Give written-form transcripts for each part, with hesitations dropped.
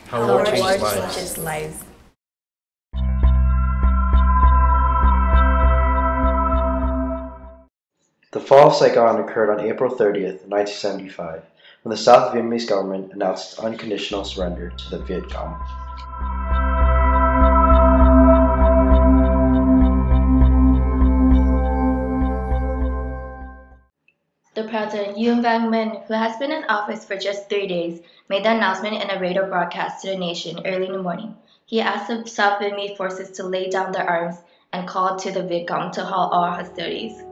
How war changes lives. The fall of Saigon occurred on April 30th, 1975, when the South Vietnamese government announced its unconditional surrender to the Viet Cong. The President Yoon Vang-min, who has been in office for just 3 days, made the announcement in a radio broadcast to the nation early in the morning. He asked the South Vietnamese forces to lay down their arms and called to the Viet Cong to halt all hostilities.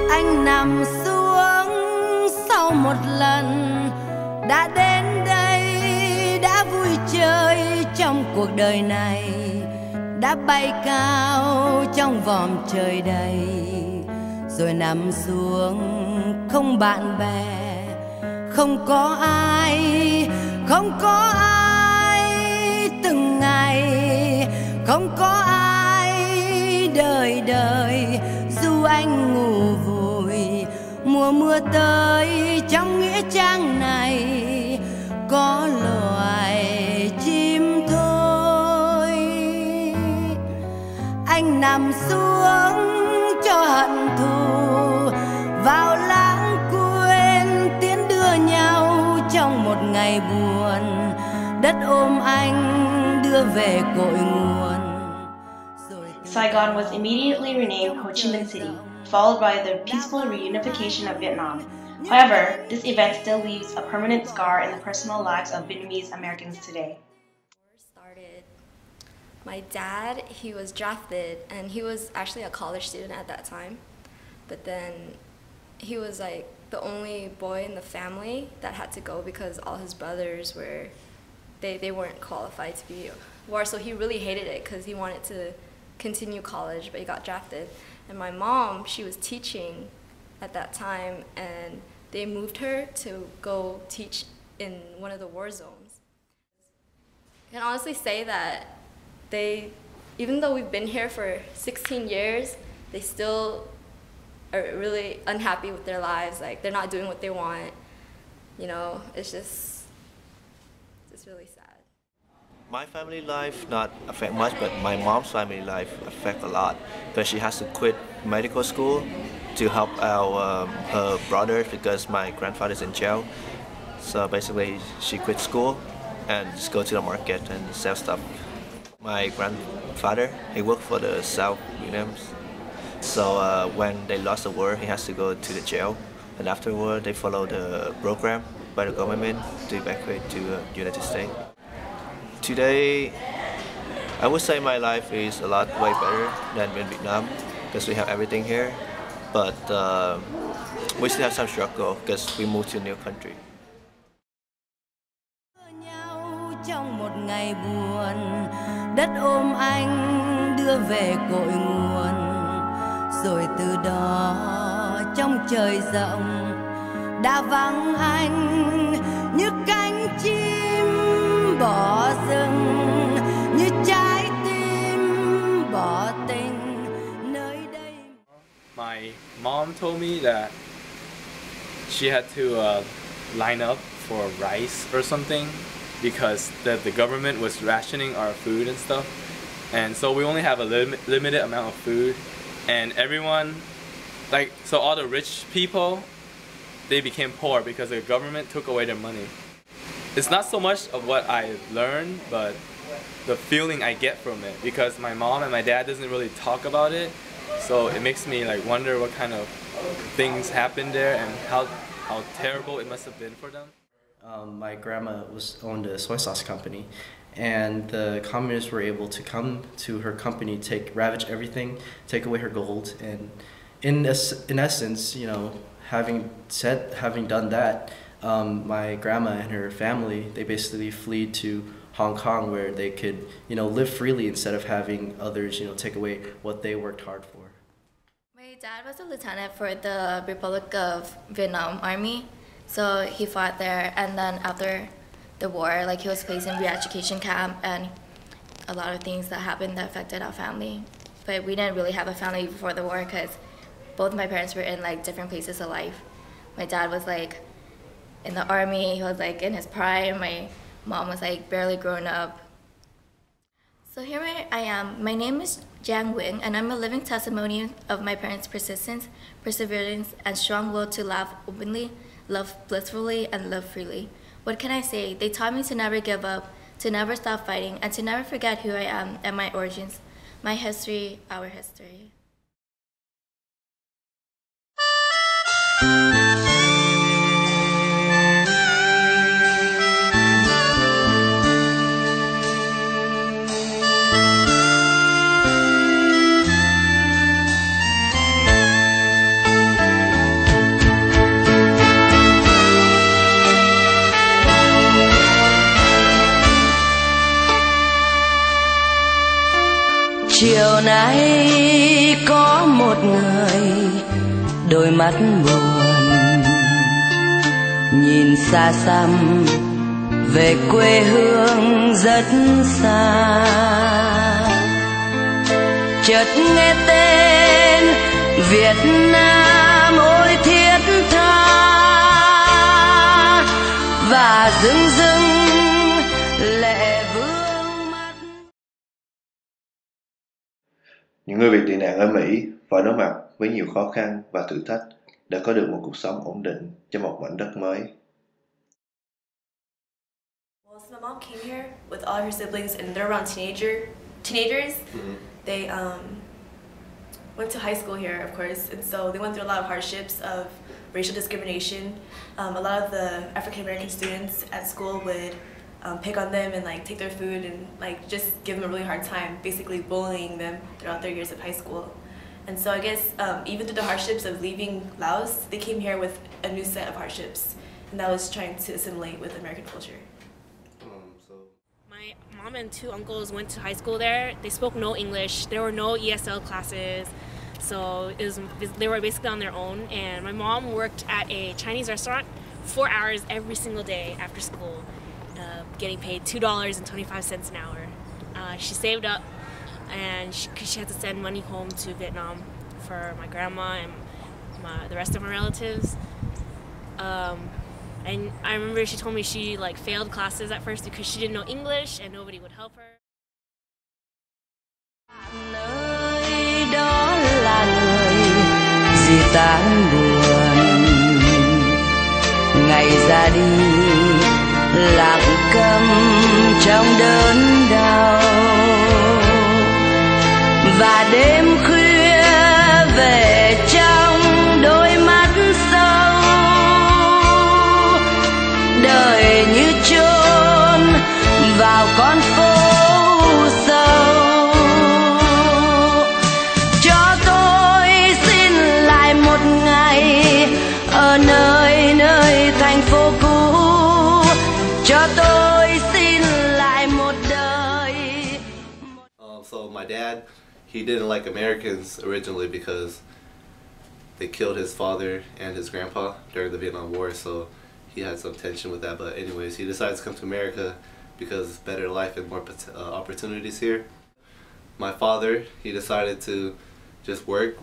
Anh nằm xuống sau một lần đã đến đây, đã vui chơi trong cuộc đời này, đã bay cao trong vòm trời đầy, rồi nằm xuống không bạn bè, không có ai, không có ai từng ngày, không có ai đời đời. Dù anh ngủ vùi mùa mưa tới, trong nghĩa trang này có loài chim thôi. Anh nằm xuống cho hận thù vào lãng quên, tiến đưa nhau trong một ngày buồn, đất ôm anh đưa về cội nguồn. Saigon was immediately renamed Ho Chi Minh City, followed by the peaceful reunification of Vietnam. However, this event still leaves a permanent scar in the personal lives of Vietnamese Americans today. My dad, he was drafted, and he was actually a college student at that time. But then he was like the only boy in the family that had to go because all his brothers were, they weren't qualified to be war. So he really hated it because he wanted to continue college, but he got drafted. And my mom, she was teaching at that time, and they moved her to go teach in one of the war zones. I can honestly say that even though we've been here for 16 years, they still are really unhappy with their lives. Like, they're not doing what they want. You know, it's really sad. My family life not affect much, but my mom's family life affect a lot. But she has to quit medical school to help out her brothers because my grandfather's in jail. So basically, she quit school and just go to the market and sell stuff. My grandfather, he worked for the South Vietnamese. So when they lost the war, he has to go to the jail. And afterward, they follow the program by the government to evacuate to United States. Today, I would say my life is a lot way better than in Vietnam because we have everything here, but we still have some struggle because we moved to a new country. Trong một ngày buồn, đất ôm anh đưa về cội nguồn, rồi từ đó trong trời rộng đã vắng anh như cánh chim bỏ rừng, như trái tim bỏ tình nơi đây. My mom told me that she had to line up for rice or something because the government was rationing our food and stuff, and so we only have a limited amount of food, and everyone, like, so all the rich people, they became poor because the government took away their money. It's not so much of what I learned, but the feeling I get from it, because my mom and my dad doesn't really talk about it, so it makes me like wonder what kind of things happened there and how terrible it must have been for them. My grandma owned a soy sauce company, and the communists were able to come to her company, ravage everything, take away her gold, and in essence, you know, having done that, my grandma and her family, they basically fled to Hong Kong where they could, you know, live freely instead of having others, you know, take away what they worked hard for. My dad was a lieutenant for the Republic of Vietnam Army, so he fought there, and then after the war, like he was placed in re-education camp, and a lot of things that happened that affected our family. But we didn't really have a family before the war because both my parents were in like different places of life. My dad was like in the army, he was like in his prime, my mom was like barely grown up. So here I am. My name is Jiang Wing, and I'm a living testimony of my parents' persistence, perseverance, and strong will to laugh openly, love blissfully, and love freely. What can I say? They taught me to never give up, to never stop fighting, and to never forget who I am and my origins, my history, our history. Chiều nay có một người đôi mắt buồn nhìn xa xăm về quê hương rất xa, chợt nghe tên Việt Nam ôi thiết tha và rưng rưng lệ vương mắt. Những người Việt tị nạn ở Mỹ phải đối mặt với nhiều khó khăn và thử thách để có được một cuộc sống ổn định trên một mảnh đất mới. Well, so my mom came here with all her siblings, and they're around teenagers. They went to high school here, of course, and so they went through a lot of hardships of racial discrimination. A lot of the African American students at school would pick on them and like take their food and like just give them a really hard time, basically bullying them throughout their years of high school. And so I guess even through the hardships of leaving Laos, they came here with a new set of hardships, and that was trying to assimilate with American culture. My mom and two uncles went to high school there. They spoke no English. There were no ESL classes, so they were basically on their own. And my mom worked at a Chinese restaurant 4 hours every single day after school, getting paid $2.25 an hour. She saved up, and she had to send money home to Vietnam for my grandma and the rest of my relatives. And I remember she told me she like failed classes at first because she didn't know English and nobody would help her. Nơi đó là người gì tan buồn, ngày ra đi lặng câm trong đớn đau, và đêm khuya về trong đôi mắt sâu, đời như chôn vào con phố sâu. Cho tôi xin lại một ngày ở nơi thành phố cũ, cho tôi xin lại một đời. So my dad, he didn't like Americans originally because they killed his father and his grandpa during the Vietnam War, so he had some tension with that. But anyways, he decided to come to America because it's better life and more opportunities here. My father, he decided to just work,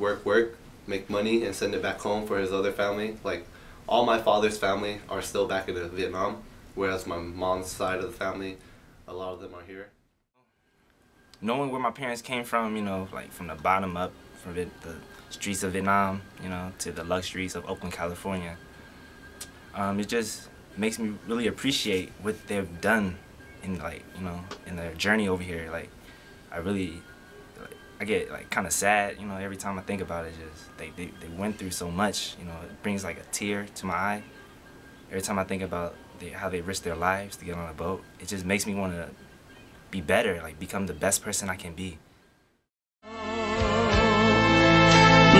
make money and send it back home for his other family. Like all my father's family are still back in Vietnam, whereas my mom's side of the family, a lot of them are here. Knowing where my parents came from, you know, like from the bottom up, from the streets of Vietnam, you know, to the luxuries of Oakland, California, it just makes me really appreciate what they've done in, like, you know, in their journey over here. Like, I get like kind of sad, you know, every time I think about it. Just they went through so much, you know. It brings like a tear to my eye every time I think about how they risked their lives to get on a boat. It just makes me want to be better, like become the best person I can be.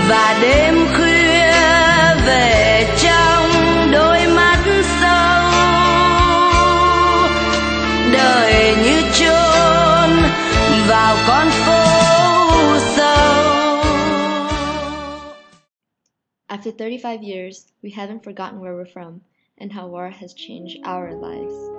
Và đêm khuya về trong đôi mắt sâu, đời như chôn vào con phố sâu. After 35 years, we haven't forgotten where we're from and how war has changed our lives.